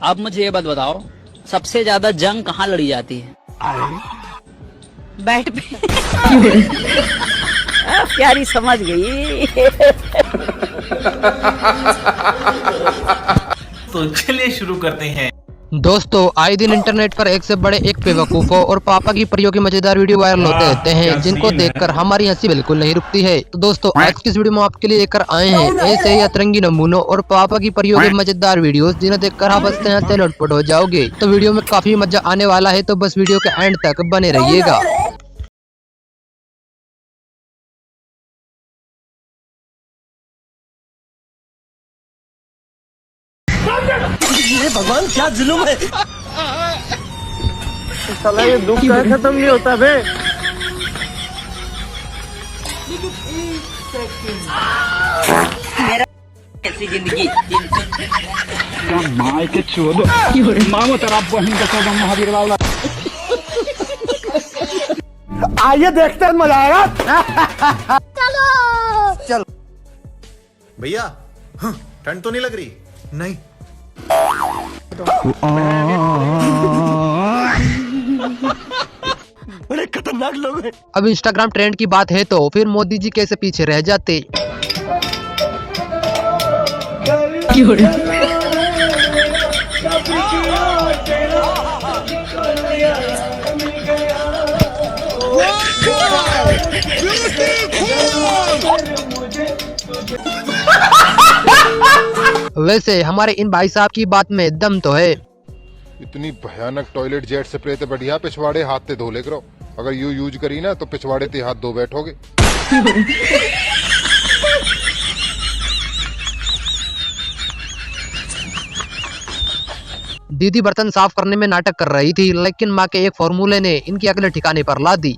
अब मुझे ये बात बताओ, सबसे ज्यादा जंग कहाँ लड़ी जाती है? बैठ पे। प्यारी समझ गई। तो चलिए शुरू करते हैं। दोस्तों, आए दिन इंटरनेट पर एक से बड़े एक बेवकूफों और पापा की परियों की मजेदार वीडियो वायरल होते रहते हैं, जिनको देखकर हमारी हंसी बिल्कुल नहीं रुकती है। तो दोस्तों, आज की इस वीडियो में आपके लिए लेकर आए हैं ऐसे ही अतरंगी नमूनों और पापा की परियों के मजेदार वीडियोस, जिन्हें देखकर आप हंसते हंसते लौटपट हो जाओगे। तो वीडियो में काफी मजा आने वाला है, तो बस वीडियो के एंड तक बने रहिएगा। भगवान, क्या जुल्म है। साला ये दुख का खत्म नहीं होता बे। मेरा ऐसी जिंदगी। क्या माय के चोदो मामो तेरा बहन का चोदो महावीर वाला। आइए देखते हैं, मजा आएगा। चलो भैया, ठंड तो नहीं लग रही? नहीं। बड़े खतरनाक लोग हैं। अब इंस्टाग्राम ट्रेंड की बात है तो फिर मोदी जी कैसे पीछे रह जाते। वैसे हमारे इन भाई साहब की बात में दम तो है। इतनी भयानक टॉयलेट जेट स्प्रे ते बढ़िया पिछवाड़े हाथ ते धो ले करो। अगर यू यूज करी ना तो पिछवाड़े ते हाथ धो बैठोगे। दीदी बर्तन साफ करने में नाटक कर रही थी, लेकिन माँ के एक फॉर्मूले ने इनकी अगले ठिकाने पर ला दी।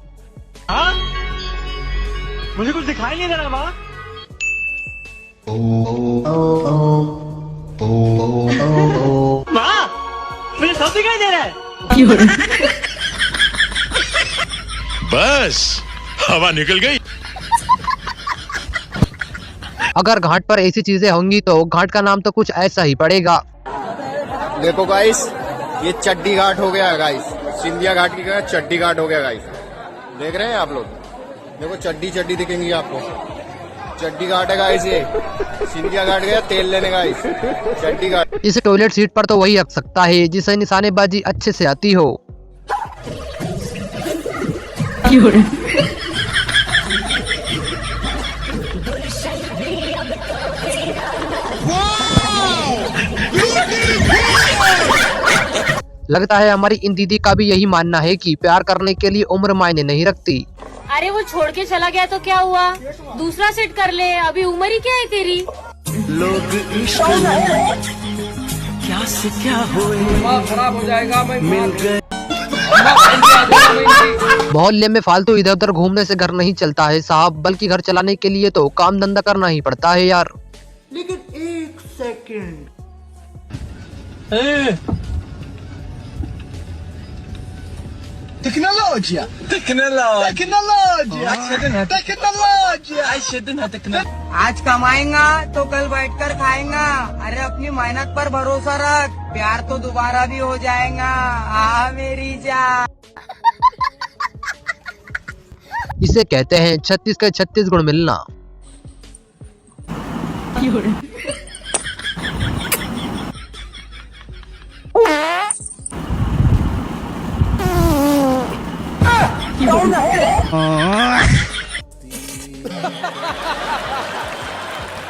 मुझे कुछ दिखाई नहीं दे रहा माँ। माँ, मुझे सब दिखाई दे रहा है। बस हवा निकल गई। अगर घाट पर ऐसी चीजें होंगी तो घाट का नाम तो कुछ ऐसा ही पड़ेगा। देखो गाइस, ये चड्डी घाट हो गया गाइस। सिंधिया घाट की जगह चड्डी घाट हो गया गाइस। देख रहे हैं आप लोग? देखो चड्डी दिखेंगी आपको। चड्डी घाट है गाइस ये। सिंधिया घाट गया तेल लेने गाइस। चड्डी घाट। इस टॉयलेट सीट पर तो वही रख सकता है जिसे निशानेबाजी अच्छे से आती हो। लगता है हमारी इन दीदी का भी यही मानना है कि प्यार करने के लिए उम्र मायने नहीं रखती। अरे वो छोड़ के चला गया तो क्या हुआ, दूसरा सेट कर ले, अभी उम्र ही क्या है तेरी। लोग इश्क क्या से क्या होए, खराब हो जाएगा। मिल गए। मोहल्ले में फालतू इधर उधर घूमने से घर नहीं चलता है साहब, बल्कि घर चलाने के लिए तो काम धंधा करना ही पड़ता है यार। लेकिन एक सेकंड, टेक्नोलॉजिया आज कमाएगा तो कल बैठकर खाएगा। अरे अपनी मेहनत पर भरोसा रख, प्यार तो दोबारा भी हो जाएगा। आ मेरी जान। इसे कहते हैं 36 के 36 गुण मिलना।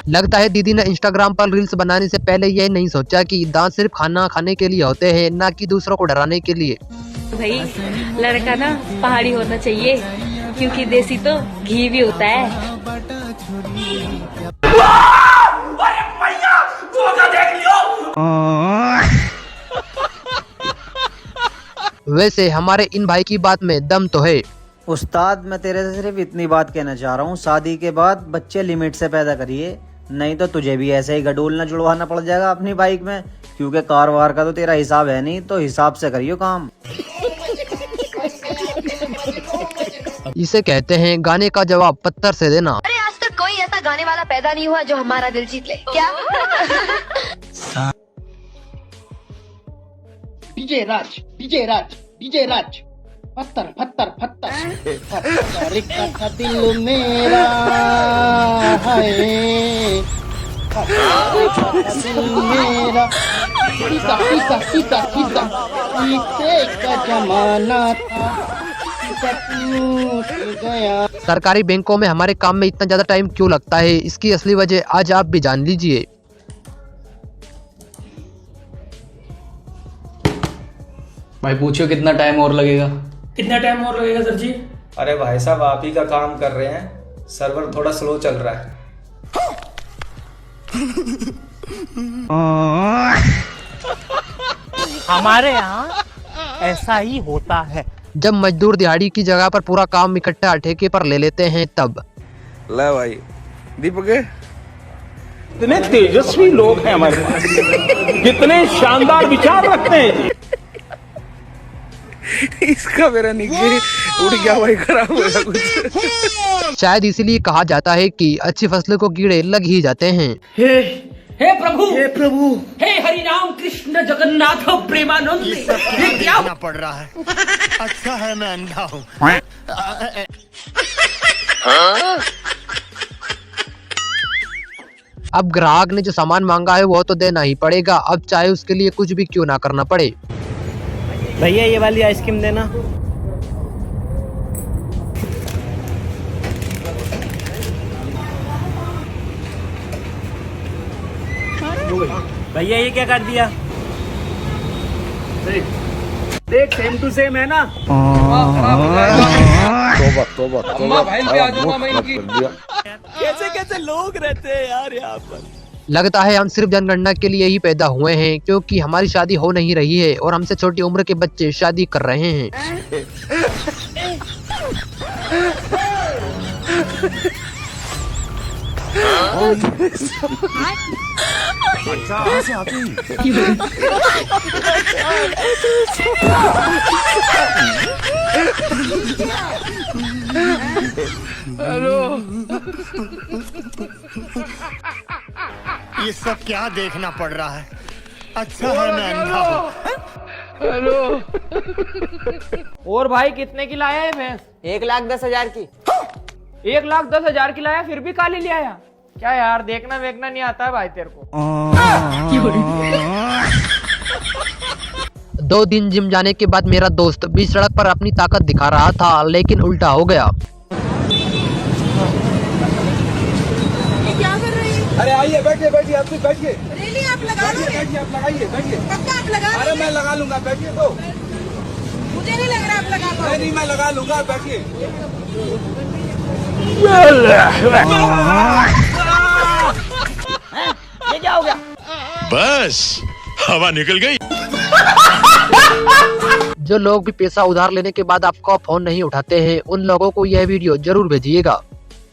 लगता है दीदी ने इंस्टाग्राम पर रील्स बनाने से पहले यह नहीं सोचा कि दांत सिर्फ खाना खाने के लिए होते हैं, ना कि दूसरों को डराने के लिए। भाई लड़का ना पहाड़ी होना चाहिए, क्योंकि देसी तो घी भी होता है। वैसे हमारे इन भाई की बात में दम तो है। उस्ताद, मैं तेरे से सिर्फ इतनी बात कहना चाह रहा हूँ, शादी के बाद बच्चे लिमिट से पैदा करिए, नहीं तो तुझे भी ऐसे ही गडोलना जुड़वाना पड़ जाएगा अपनी बाइक में, क्योंकि कार वार का तो तेरा हिसाब है नहीं, तो हिसाब से करियो काम। इसे कहते हैं गाने का जवाब पत्थर से देना। अरे आज तक कोई ऐसा गाने वाला पैदा नहीं हुआ जो हमारा दिल जीत ले क्या? डीजे राज डीजे राज डीजे राज पत्थर पत्थर पत्थर का दिल मेरा है दिल मेरा पिता पिता पिता पिता पीते का जमाना था गया। सरकारी बैंकों में हमारे काम में इतना ज्यादा टाइम क्यों लगता है, इसकी असली वजह आज आप भी जान लीजिए। भाई पूछो कितना टाइम और लगेगा? कितना टाइम और लगेगा सर जी? अरे भाई साहब आप ही का काम कर रहे हैं, सर्वर थोड़ा स्लो चल रहा है। हमारे यहाँ ऐसा ही होता है। जब मजदूर दिहाड़ी की जगह पर पूरा काम इकट्ठा ठेके पर ले लेते हैं तब। ले भाई दीपक, कितने तेजस्वी लोग हैं हमारे पास, कितने शानदार विचार रखते हैं। इसका मेरा निकले उड़ गया भाई, खराब हो गया कुछ। शायद इसीलिए कहा जाता है कि अच्छी फसलों को कीड़े लग ही जाते हैं। हे प्रभु, हे प्रभु, हे हरि राम कृष्ण जगन्नाथ प्रेमानंद, ये क्या पड़ रहा है? अच्छा है मैं अंधा हूँ। अब ग्राहक ने जो सामान मांगा है वो तो देना ही पड़ेगा, अब चाहे उसके लिए कुछ भी क्यों ना करना पड़े। भैया ये वाली आइसक्रीम देना। भैया ये क्या कर दिया? देख सेम टू सेम है ना। तोबा भाई पे आ जाऊंगा मैं इनकी। कैसे कैसे लोग रहते हैं यार यहाँ पर। लगता है हम सिर्फ जनगणना के लिए ही पैदा हुए हैं, क्योंकि हमारी शादी हो नहीं रही है और हमसे छोटी उम्र के बच्चे शादी कर रहे हैं। हेलो, ये सब क्या देखना पड़ रहा है? अच्छा है मैं अंधा हूँ। हेलो। और भाई कितने की लाया है भैंस? 1,10,000 की। 1,10,000 की लाया, फिर भी काली ले आया। क्या यार, देखना वेखना नहीं आता है भाई तेरे को? 2 दिन जिम जाने के बाद मेरा दोस्त बीच सड़क पर अपनी ताकत दिखा रहा था, लेकिन उल्टा हो गया। क्या कर रही है? अरे आइए बैठिए बैठिए, आप बैठिए। रेली आप लगा लो। बैठिए, आप लगाइए, बैठिए। पक्का आप लगा लो। अरे मैं लगा लूंगा, बैठिए। तो मुझे नहीं लग रहा आप लगा पाओगे। नहीं मैं लगा लूंगा, बैठिए। ये क्या हो गया? बस हवा निकल गई। जो लोग भी पैसा उधार लेने के बाद आपका फोन नहीं उठाते हैं, उन लोगों को यह वीडियो जरूर भेजिएगा।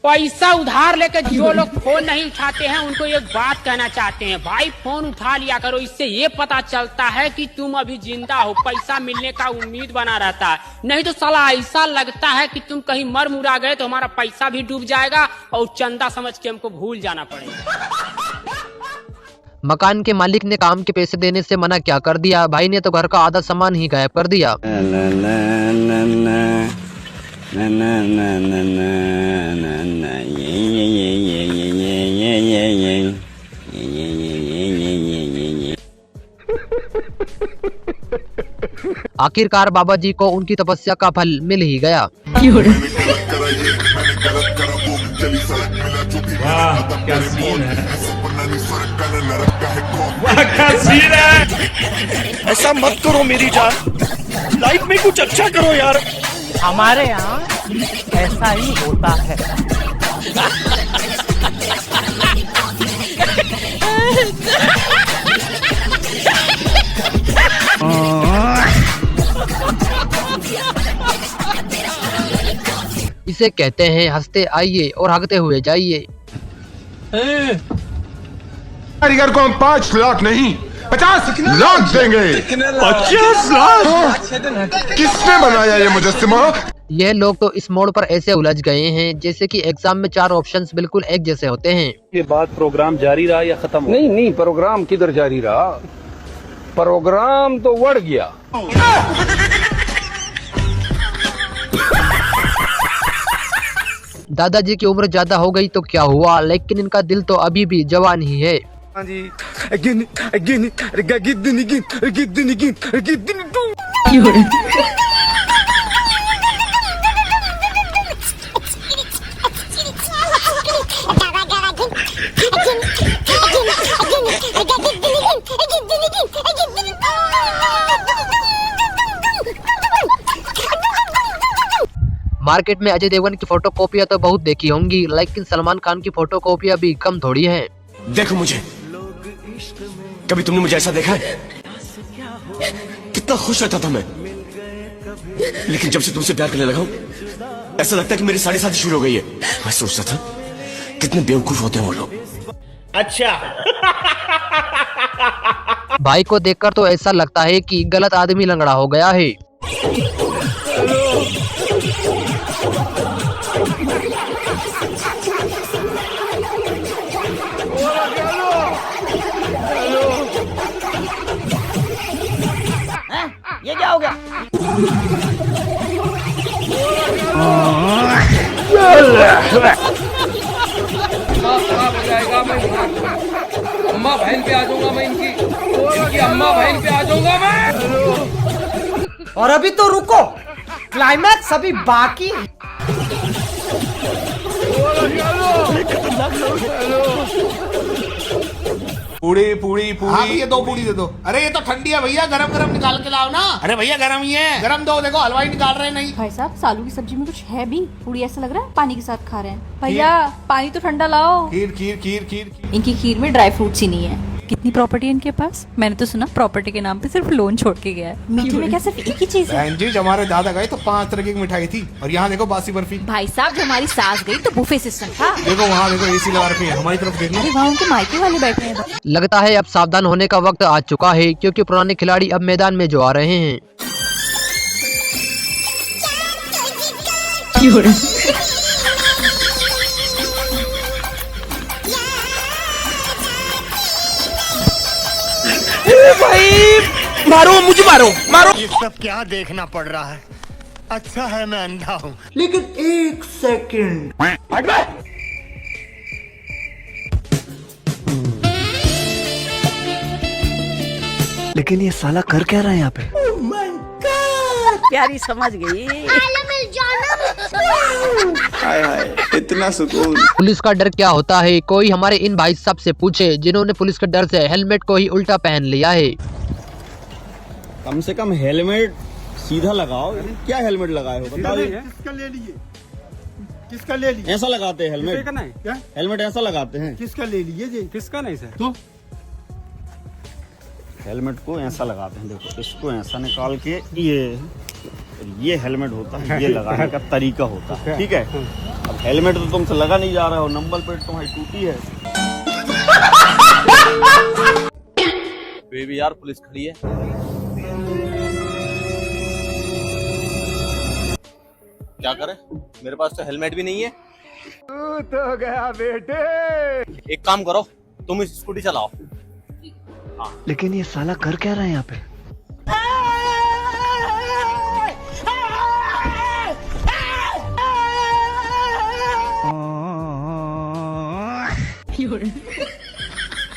पैसा उधार लेकर जो लोग फोन नहीं उठाते हैं उनको एक बात कहना चाहते हैं, भाई फोन उठा लिया करो, इससे ये पता चलता है कि तुम अभी जिंदा हो, पैसा मिलने का उम्मीद बना रहता है। नहीं तो साला ऐसा लगता है कि तुम कहीं मर मुरा गए तो हमारा पैसा भी डूब जाएगा और चंदा समझ के हमको भूल जाना पड़ेगा। मकान के मालिक ने काम के पैसे देने से मना क्या कर दिया, भाई ने तो घर का आधा सामान ही गायब कर दिया। आखिरकार बाबा जी को उनकी तपस्या का फल मिल ही गया। वाह क्या सीन है, वाह क्या सीन है। ऐसा मत करो मेरी जान, लाइफ में कुछ अच्छा करो यार। हमारे यहाँ ऐसा ही होता है। इसे कहते हैं हंसते आइए और हंसते हुए जाइए। कारीगर को हम 5 लाख नहीं 50 लाख देंगे। 50 लाख? किसने बनाया ये मुजस्सिमा? यह लोग तो इस मोड़ पर ऐसे उलझ गए हैं जैसे कि एग्जाम में 4 ऑप्शंस बिल्कुल एक जैसे होते हैं। ये बात प्रोग्राम जारी रहा या खत्म? नहीं प्रोग्राम किधर जारी रहा, प्रोग्राम तो बढ़ गया। दादाजी की उम्र ज्यादा हो गई तो क्या हुआ, लेकिन इनका दिल तो अभी भी जवान ही है। मार्केट में अजय देवगन की फोटो कॉपियाँ तो बहुत देखी होंगी, लेकिन सलमान खान की फोटो कॉपियाँ भी कम थोड़ी हैं। देखो मुझे, कभी तुमने मुझे ऐसा देखा है? कितना खुश रहता था मैं, लेकिन जब से तुमसे प्यार करने लगा हूं, ऐसा लगता है कि मेरी सारी शादी शुरू हो गई है। मैं सोचता था कितने बेवकूफ होते हैं वो लोग। अच्छा। भाई को देखकर तो ऐसा लगता है कि गलत आदमी लंगड़ा हो गया है। ये क्या हो गया? खराब हो जाएगा। मैं अम्मा बहन पे आ जाऊंगा, मैं इनकी अम्मा बहन पे आ जाऊंगा मैं। और अभी तो रुको, क्लाइमैक्स अभी बाकी है। पूड़ी पूड़ी पूड़ी। हाँ भैया 2 पूड़ी दे दो। अरे ये तो ठंडी है भैया, गरम गरम निकाल के लाओ ना। अरे भैया गरम ही है, गरम दो। देखो हलवाई निकाल रहे नहीं। भाई साहब सालू की सब्जी में कुछ है भी, पूरी ऐसा लग रहा है पानी के साथ खा रहे हैं। भैया पानी तो ठंडा लाओ। खीर खीर खीर खीर। इनकी खीर में ड्राई फ्रूट्स ही नहीं है। कितनी प्रॉपर्टी है इनके पास? मैंने तो सुना प्रॉपर्टी के नाम पे सिर्फ लोन छोड़ के गया है। मीठे में क्या सिर्फ एक ही चीज है? बहन जी जब हमारे दादा गए तो 5 तरह की मिठाई थी, और यहाँ देखो बासी बर्फी। भाई साहब जब हमारी सास गई तो बुफे सिस्टम था। देखो वहाँ देखो एसी लगा रखी है, हमारी तरफ देखो। अरे वहाँ उनके मायके वाले बैठे हैं। लगता है अब सावधान होने का वक्त आ चुका है, क्योंकि पुराने खिलाड़ी अब मैदान में जो आ रहे हैं। भाई मारो, मुझे मारो मारो। ये सब क्या देखना पड़ रहा है? अच्छा है मैं अंधा हूँ। लेकिन 1 सेकंड। लेकिन ये साला कर क्या रहा है यहाँ पे? Oh my God! प्यारी समझ गई। हाय हाय, इतना सुकून। पुलिस का डर क्या होता है, कोई हमारे इन भाई साहब से पूछे जिन्होंने पुलिस के डर से हेलमेट को ही उल्टा पहन लिया है। कम से कम हेलमेट सीधा लगाओ। क्या हेलमेट लगाए हो बताओ? किसका ले लिए? किसका ले लिए? ऐसा लगाते हैं हेलमेट? क्या हेलमेट ऐसा लगाते हैं? किसका ले लिए जी? किसका नहीं सर? तो हेलमेट को ऐसा लगाते हैं। देखो इसको ऐसा निकाल के ये हेलमेट होता है, ये लगाने का तरीका होता है। ठीक है, अब हेलमेट तो तुमसे लगा नहीं जा रहा हो, नंबर प्लेट तुम्हारी टूटी है। बेबी यार पुलिस खड़ी है। क्या करें, मेरे पास तो हेलमेट भी नहीं है। तो गया बेटे। एक काम करो, तुम इस स्कूटी चलाओ। हाँ। लेकिन ये साला कर क्या रहा है यहाँ पे?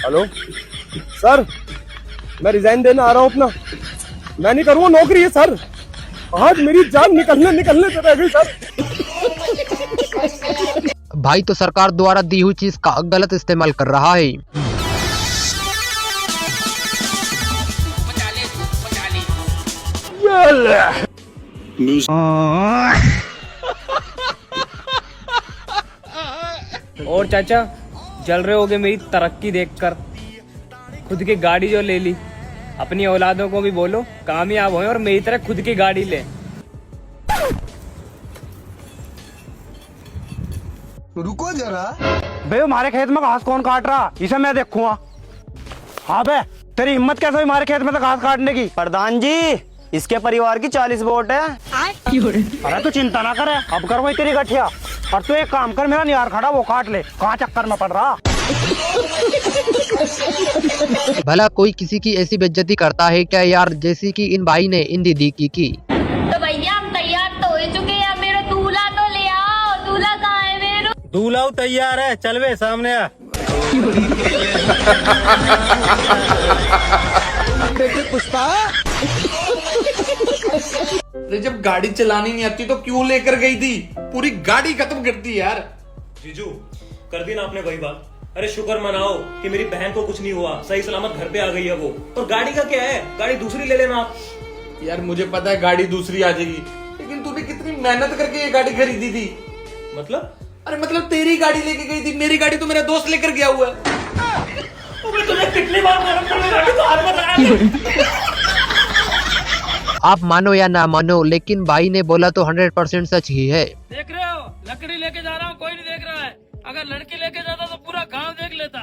हेलो सर, मैं रिजाइन देने आ रहा हूँ अपना। मैं नहीं करूँगा नौकरी है सर। आज मेरी जान निकलने से रह गई सर। भाई तो सरकार द्वारा दी हुई चीज का गलत इस्तेमाल कर रहा है। और चाचा जल रहे होगे मेरी तरक्की देखकर। खुद की गाड़ी जो ले ली, अपनी औलादों को भी बोलो कामयाब हों और मेरी तरह खुद की गाड़ी ले। रुको जरा। बे हमारे खेत में घास कौन काट रहा? इसे मैं देखूंगा। हाँ बे, तेरी हिम्मत कैसे हुई हमारे खेत में से घास काटने की? प्रधान जी, इसके परिवार की 40 वोट है। अरे तू चिंता ना करे, अब कर वही तेरी गठिया। और तू एक काम कर, मेरा निहार खड़ा वो काट ले। कहाँ चक्कर में पड़ रहा? भला कोई किसी की ऐसी बेइज्जती करता है क्या यार, जैसी कि इन भाई ने इन दीदी की। तो भैया हम तैयार तो हो चुके हैं, मेरा दूल्हा तो ले आओ। दूल्हा कहाँ है मेरा? दूल्हा तैयार है, चल वे सामने आ। पुष्पा, जब गाड़ी चलानी नहीं आती तो क्यों लेकर गई थी? पूरी गाड़ी खत्म कर दी यार। जीजू कर दी ना आपने वही बात। अरे शुक्र मनाओ कि मेरी बहन को कुछ नहीं हुआ, सही सलामत घर पे आ गई है वो। और गाड़ी का क्या है, गाड़ी दूसरी ले लेना आप। यार मुझे पता है गाड़ी दूसरी आ जाएगी, लेकिन तूने कितनी मेहनत करके ये गाड़ी खरीदी थी। मतलब? अरे मतलब तेरी गाड़ी लेके गई थी, मेरी गाड़ी तो मेरा दोस्त लेकर गया हुआ है। कितनी बार आप मानो या ना मानो, लेकिन भाई ने बोला तो 100% सच ही है। देख रहे हो, लकड़ी लेके जा रहा हूँ, कोई नहीं देख रहा है। अगर लड़की लेके जाता तो पूरा गांव देख लेता।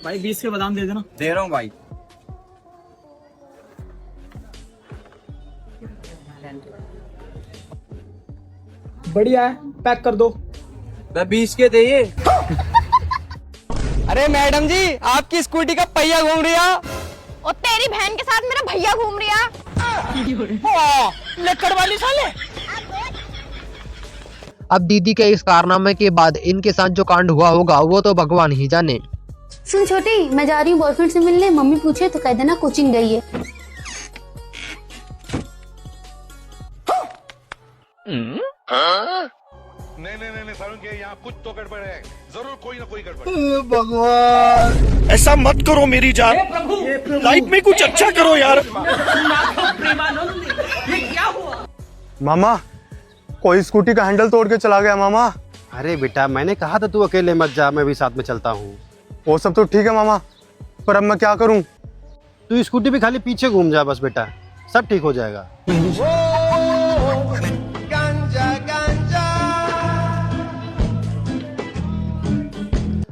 भाई 20 के बादाम दे देना। दे रहा हूँ भाई। बढ़िया है, पैक कर दो। 20 के दे ये। अरे मैडम जी, आपकी स्कूटी का पहिया घूम रहा। और तेरी बहन के साथ मेरा भैया घूम रहा। लकड़ वाली साले। अब दीदी के इस कारनामे के बाद इनके साथ जो कांड हुआ होगा वो तो भगवान ही जाने। सुन छोटी, मैं जा रही हूँ बॉयफ्रेंड से मिलने। मम्मी पूछे तो कह देना कोचिंग गई है। नहीं सारुण के यहाँ कुछ तो गड़बड़ है, जरूर कोई ना कोई गड़बड़। भगवान, ऐसा मत करो मेरी जान। लाइफ में कुछ अच्छा करो यार। मामा, कोई स्कूटी का हैंडल तोड़ के चला गया मामा। अरे बेटा, मैंने कहा था तू अकेले मत जा, मैं भी साथ में चलता हूँ। वो सब तो ठीक है मामा, पर अब मैं क्या करूँ? तू स्कूटी पे खाली पीछे घूम जा बस बेटा, सब ठीक हो जाएगा।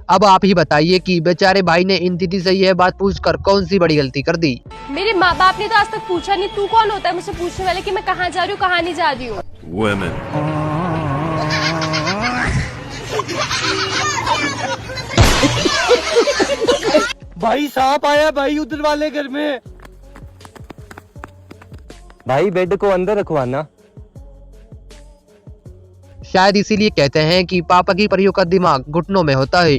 अब आप ही बताइए कि बेचारे भाई ने इन दीदी से यह बात पूछकर कौन सी बड़ी गलती कर दी। मेरे माँ बाप ने तो आज तक पूछा नहीं, तू कौन होता है मुझसे पूछने वाले कि मैं कहाँ जा रही हूँ कहाँ नहीं जा रही हूँ। भाई सांप आया भाई उधर वाले घर में। भाई बेड को अंदर रखवाना। शायद इसीलिए कहते हैं कि पापा की परियों का दिमाग घुटनों में होता है।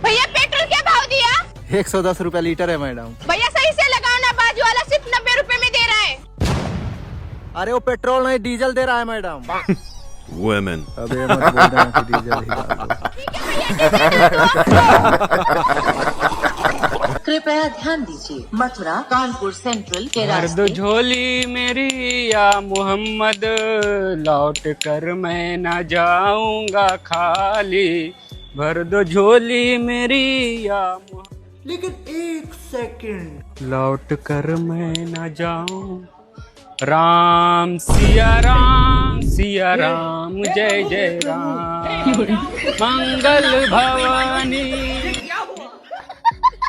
भैया पेट्रोल क्या भाव दिया? 110 रुपया लीटर है मैडम। भैया सही से लगाओ ना, बाजू वाला सिर्फ 90 रुपए में दे रहा है। अरे वो पेट्रोल नहीं डीजल दे रहा है मैडम। अबे मत बोल देना कि डीजल ही डाल दो। कृपया ध्यान दीजिए, मथुरा कानपुर सेंट्रल के रास्ते। झोली मेरी या मोहम्मद, लौट कर मैं न जाऊंगा खाली। भर दो झोली मेरी या मोहम्मद, लेकिन एक सेकंड, लौट कर मैं न जाऊं। राम सिया राम जय जय राम, मंगल भवानी।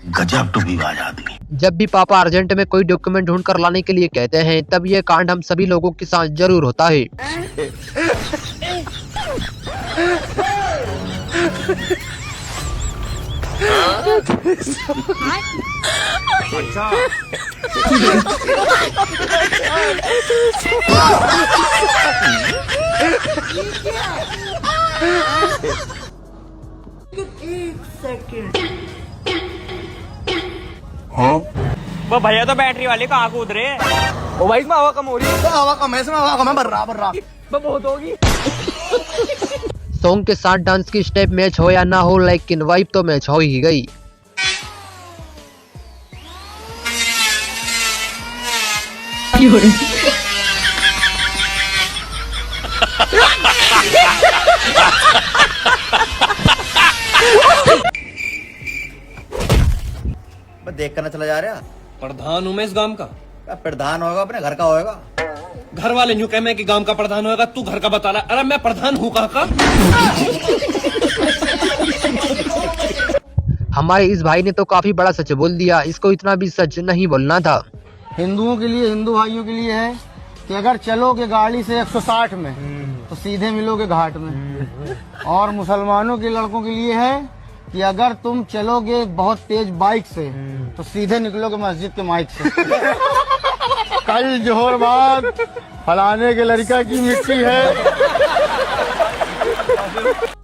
गजब टूबी बाज आदमी। जब भी पापा अर्जेंट में कोई डॉक्यूमेंट ढूंढ कर लाने के लिए कहते हैं, तब ये कांड हम सभी लोगों के साथ जरूर होता है। वो भैया तो बैटरी वाले कहाँ कूद रहे हैं? ओ भाई इसमें हवा कम हो रही है। हवा कम है, इसमें हवा कम है, बर्रा। बहुत होगी। सॉन्ग के साथ डांस की स्टेप मैच हो या ना हो, लेकिन वाइब तो मैच हो ही गई। देख कर ना चला जा रहा। प्रधान हूँ मैं इस गांव का। प्रधान होगा अपने घर का होएगा। घर वाले यूं कह मैं कि गांव का प्रधान होएगा, तू घर का बता रहा। अरे मैं प्रधान हूँ कहाँ का? हमारे इस भाई ने तो काफी बड़ा सच बोल दिया, इसको इतना भी सच नहीं बोलना था। हिंदुओं के लिए, हिंदू भाइयों के लिए है कि अगर चलोगे गाड़ी से 160 में तो सीधे मिलोगे घाट में। और मुसलमानों के लड़कों के लिए है कि अगर तुम चलोगे बहुत तेज बाइक से तो सीधे निकलोगे मस्जिद के माइक से। कल जोहर बाद फलाने के लड़का की मिट्टी है।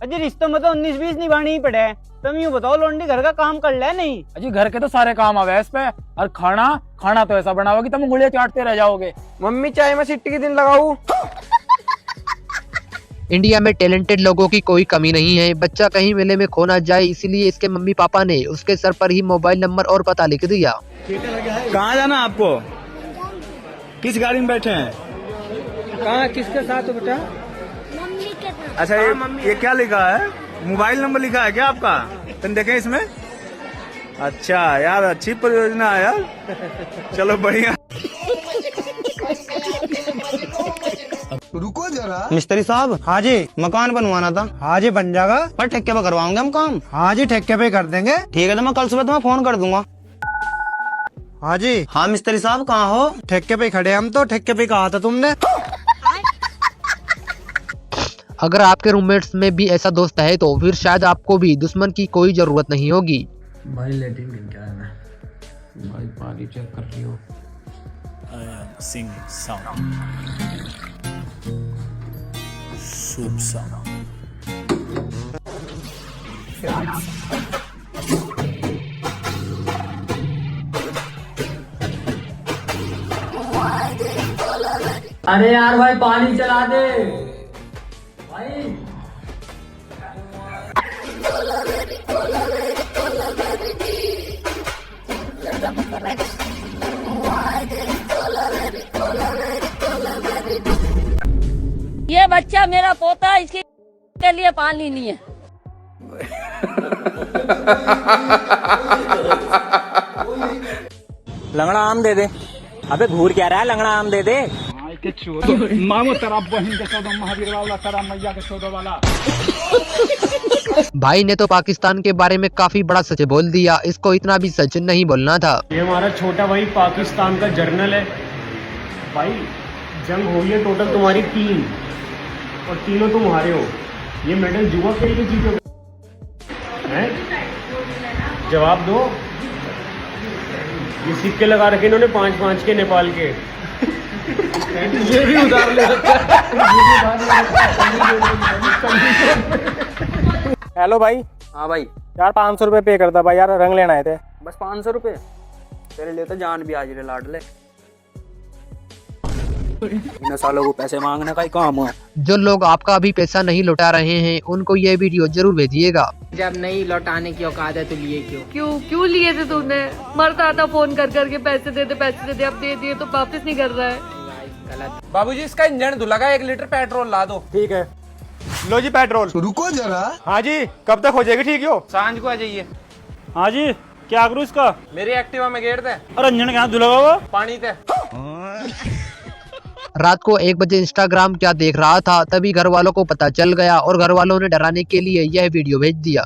अजी रिश्तों में तो 19-20 निभानी ही पड़े। तुम यूँ बताओ लौंडी घर का काम कर ले नहीं? अजी घर के तो सारे काम आवे इस पे, और खाना तो ऐसा बनाओगे तुम उंगलियां चाटते रह जाओगे। मम्मी चाय में सिट्टी के दिन लगाऊं? इंडिया में टैलेंटेड लोगों की कोई कमी नहीं है। बच्चा कहीं मेले में खो ना जाए, इसीलिए इसके मम्मी पापा ने उसके सर पर ही मोबाइल नंबर और पता लिख दिया। कहाँ जाना आपको? किस गाड़ी में बैठे हैं? कहाँ किसके साथ हो बेटा? अच्छा ये क्या लिखा है? मोबाइल नंबर लिखा है क्या आपका? तुम देखें इसमें। अच्छा यार, अच्छी परियोजना है यार। चलो बढ़िया। रुको जरा। मिस्त्री साहब। हाँ जी। मकान बनवाना था। हाँ जी बन जाएगा। पर ठेके पे करवाओगे हम काम? हाँ जी ठेके पे कर देंगे। ठीक है तो मैं कल सुबह तुम्हें फोन कर दूंगा। हाँ जी। हाँ मिस्त्री साहब कहाँ हो? ठेके पे खड़े हम तो। ठेके पे कहा था तुमने? अगर आपके रूममेट्स में भी ऐसा दोस्त है तो फिर शायद आपको भी दुश्मन की कोई जरूरत नहीं होगी। भाई लेटिंग क्या है? भाई पानी चेक कर रही हो? Sing sound. Soup sound. अरे यार भाई पानी चला दे भाई। ये बच्चा मेरा पोता है, इसके लिए पानी नहीं है। लंगड़ा आम दे दे। अबे घूर क्या रहा है? लंगड़ा आम दे दे। मामो तेरा बहन के चौदह महावीर वाला, तेरा मैया के 14 वाला। भाई ने तो पाकिस्तान के बारे में काफी बड़ा सच बोल दिया। इसको इतना भी सच नहीं बोलना था। ये हमारा छोटा भाई पाकिस्तान का जर्नल है। भाई जंग हुई है टोटल तुम्हारी 3 और तीनों तुम हारे हो। ये मेडल जुआ खेल के जीतोगे? जवाब दो। ये सिक्के लगा रखे इन्होंने 5-5 के नेपाल के। ये भी उधार ले सकता है। हेलो भाई। हाँ भाई। यार 500 रुपए पे करता भाई, यार रंग लेना आए थे। बस 500 रुपए? तेरे लिए तो जान भी आज रे लाडले। इन सालों को पैसे मांगने का ही काम है। जो लोग आपका अभी पैसा नहीं लौटा रहे हैं उनको ये वीडियो जरूर भेजिएगा। जब नहीं लौटाने की औकात है तो लिए क्यों लिए थे तुमने? मरता था फोन कर करके पैसे दे दे। अब दे दिए तो वापस नहीं कर रहा है। बाबूजी इसका इंजन धुलागा, 1 लीटर पेट्रोल ला दो। ठीक है लो जी पेट्रोल। रुको जरा। हाँ जी कब तक हो जाएगी? ठीक हो सांझ को आ जाइए। हाँ जी क्या करूँ इसका? मेरी एक्टिवा में गेर दे। और इंजन कहाँ धुला हुआ? पानी थे। रात को 1 बजे इंस्टाग्राम क्या देख रहा था, तभी घर वालों को पता चल गया और घर वालों ने डराने के लिए यह वीडियो भेज दिया।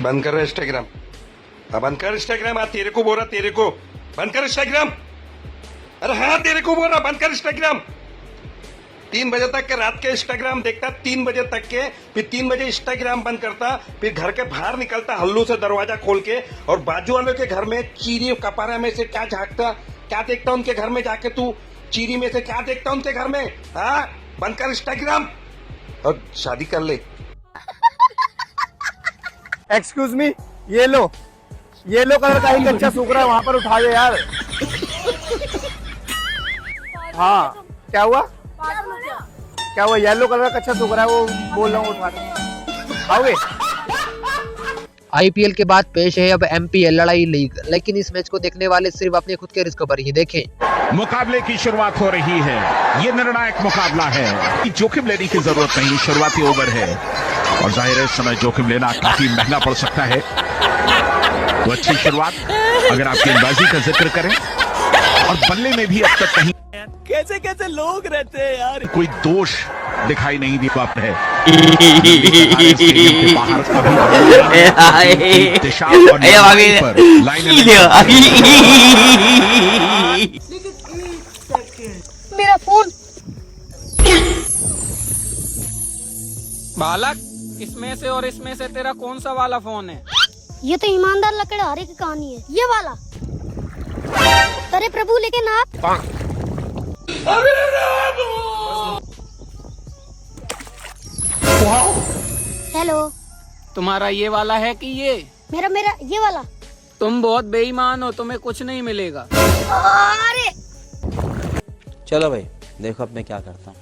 बंद कर इंस्टाग्राम। बंद कर इंस्टाग्राम। तेरे को बोल रहा, तेरे को बंद कर इंस्टाग्राम। अरे हाँ तेरे को बोल रहा, बंद कर इंस्टाग्राम। 3 बजे तक के रात के इंस्टाग्राम देखता, 3 बजे तक के, फिर 3 बजे इंस्टाग्राम बंद करता, फिर घर के बाहर निकलता हल्लू से दरवाजा खोल के, और बाजू वालों के घर में चीरी कपारा में से क्या झांकता, क्या देखता उनके घर में जाके? तू चीरी में से क्या देखता उनके घर में? हाँ बंद कर इंस्टाग्राम और शादी कर ले। एक्सक्यूज मी, ये लो कलर का ही कच्चा सूख रहा है, वहाँ पर उठा दे यार। हाँ क्या हुआ? येलो कलर का कच्चा सूख रहा है, वो बोल रहा हूँ उठा दे। आओगे? IPL के बाद पेश है अब MPL लड़ाई लीग, लेकिन इस मैच को देखने वाले सिर्फ अपने खुद के रिस्क पर ही देखें। मुकाबले की शुरुआत हो रही है। ये निर्णायक मुकाबला है, जोखिम लेने की जरूरत नहीं। शुरुआती ओवर है और जाहिर है इस समय जोखिम लेना काफी महंगा पड़ सकता है। तो अच्छी शुरुआत अगर आप गेंदबाजी का जिक्र करें, और बल्ले में भी अब तक कहीं कैसे लोग रहते हैं यार। कोई दोष दिखाई नहीं दे पाता है। मेरा फोन बालक, इसमें से और इसमें से तेरा कौन सा वाला फोन है? ये तो ईमानदार लकड़हारे की कहानी है, ये वाला। अरे प्रभु, लेकिन आप हेलो, तुम्हारा ये वाला है कि ये? मेरा मेरा ये वाला। तुम बहुत बेईमान हो, तुम्हें कुछ नहीं मिलेगा। अरे चलो भाई, देखो अब मैं क्या करता हूँ।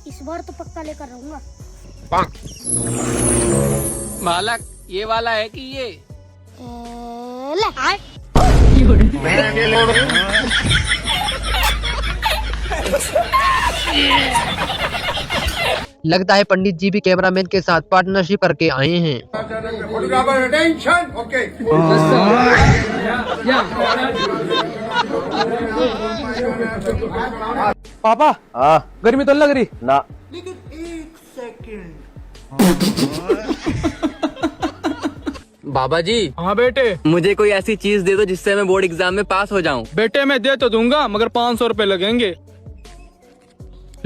इस बार तो पक्का लेकर रहूंगा। बालक, ये वाला है कि ये? ले लगता है पंडित जी भी कैमरामैन के साथ पार्टनरशिप करके आए हैं। पापा, गर्मी तो लग रही ना। बाबा जी। हाँ बेटे, मुझे कोई ऐसी चीज दे दो जिससे मैं बोर्ड एग्जाम में पास हो जाऊं। बेटे मैं दे तो दूंगा, मगर 500 रुपए लगेंगे।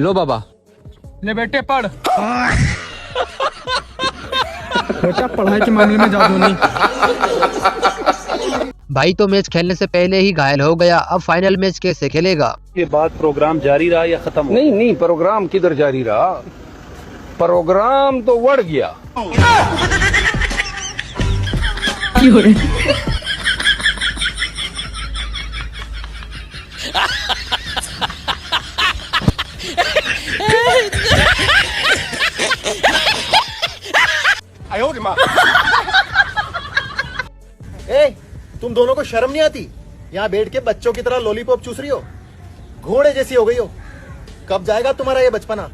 लो बाबा। ले बेटे पढ़। बेटा पढ़ाई के मामले में जादू नहीं। भाई तो मैच खेलने से पहले ही घायल हो गया, अब फाइनल मैच कैसे खेलेगा? ये बाद प्रोग्राम जारी रहा या खत्म हो? नहीं, प्रोग्राम किधर जारी रहा, प्रोग्राम तो बढ़ गया। ए, तुम दोनों को शर्म नहीं आती? यहाँ बैठ के बच्चों की तरह लॉलीपॉप चूस रही हो, घोड़े जैसी हो गई हो। कब जाएगा तुम्हारा ये बचपना?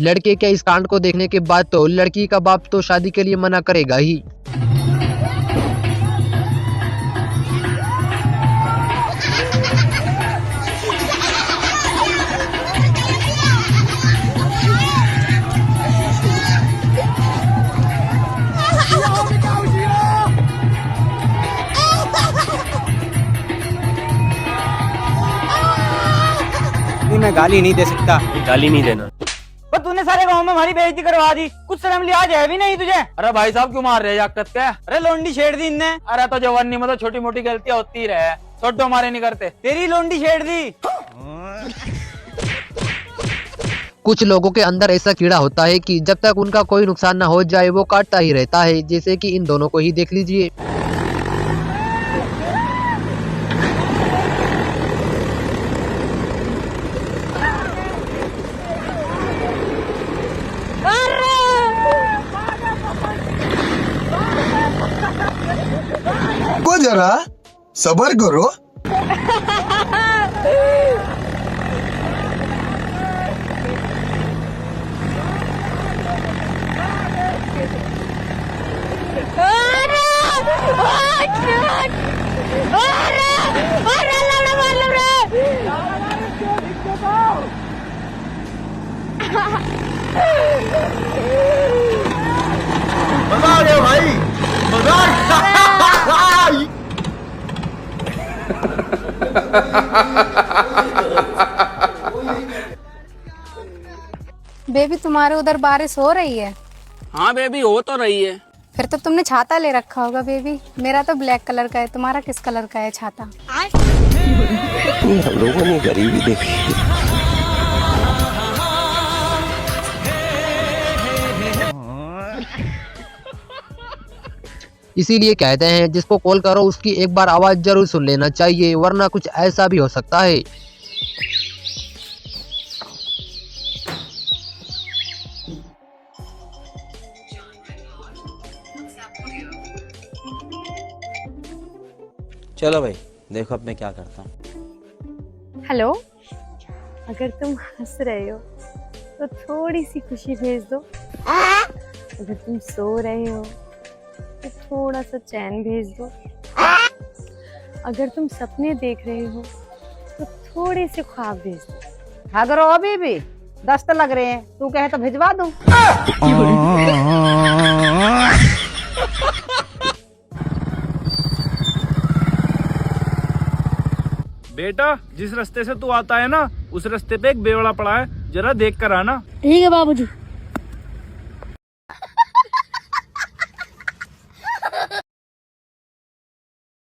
लड़के के इस कांड को देखने के बाद तो लड़की का बाप तो शादी के लिए मना करेगा ही। मैं गाली नहीं दे सकता। गाली नहीं देना। पर तूने सारे गांव में हमारी बेइज्जती करवा दी, कुछ शर्म लिहाज है भी नहीं तुझे? अरे भाई साहब क्यों मार रहे हैं जाकत के? अरे लोंडी छेड़ दी इनने। अरे तो जवानी में तो छोटी मोटी गलतियां होती रहे, छोटो हमारे नहीं करते। तेरी लोंडी छेड़ दी। कुछ लोगों के अंदर ऐसा कीड़ा होता है कि जब तक उनका कोई नुकसान न हो जाए वो काटता ही रहता है, जैसे कि इन दोनों को ही देख लीजिए। जरा सबर करो। मजा आ गया भाई, मजा आ गया। बेबी तुम्हारे उधर बारिश हो रही है? हाँ बेबी हो तो रही है। फिर तो तुमने छाता ले रखा होगा बेबी। मेरा तो ब्लैक कलर का है, तुम्हारा किस कलर का है छाता? हम लोगों ने गरीबी देखी। इसीलिए कहते हैं जिसको कॉल करो उसकी एक बार आवाज जरूर सुन लेना चाहिए, वरना कुछ ऐसा भी हो सकता है। चलो भाई, देखो अब मैं क्या करता हूँ। हेलो, अगर तुम हंस रहे हो तो थोड़ी सी खुशी भेज दो। अगर तुम सो रहे हो तो थोड़ा सा चैन भेज दो। अगर तुम सपने देख रहे हो तो थोड़े से ख्वाब भेज दो। हाँ करो अभी भी 10 तो लग रहे हैं, तू कहे तो भिजवा दूं। बेटा जिस रास्ते से तू आता है ना उस रास्ते पे एक बेवड़ा पड़ा है, जरा देख कर आना। ठीक है बाबूजी।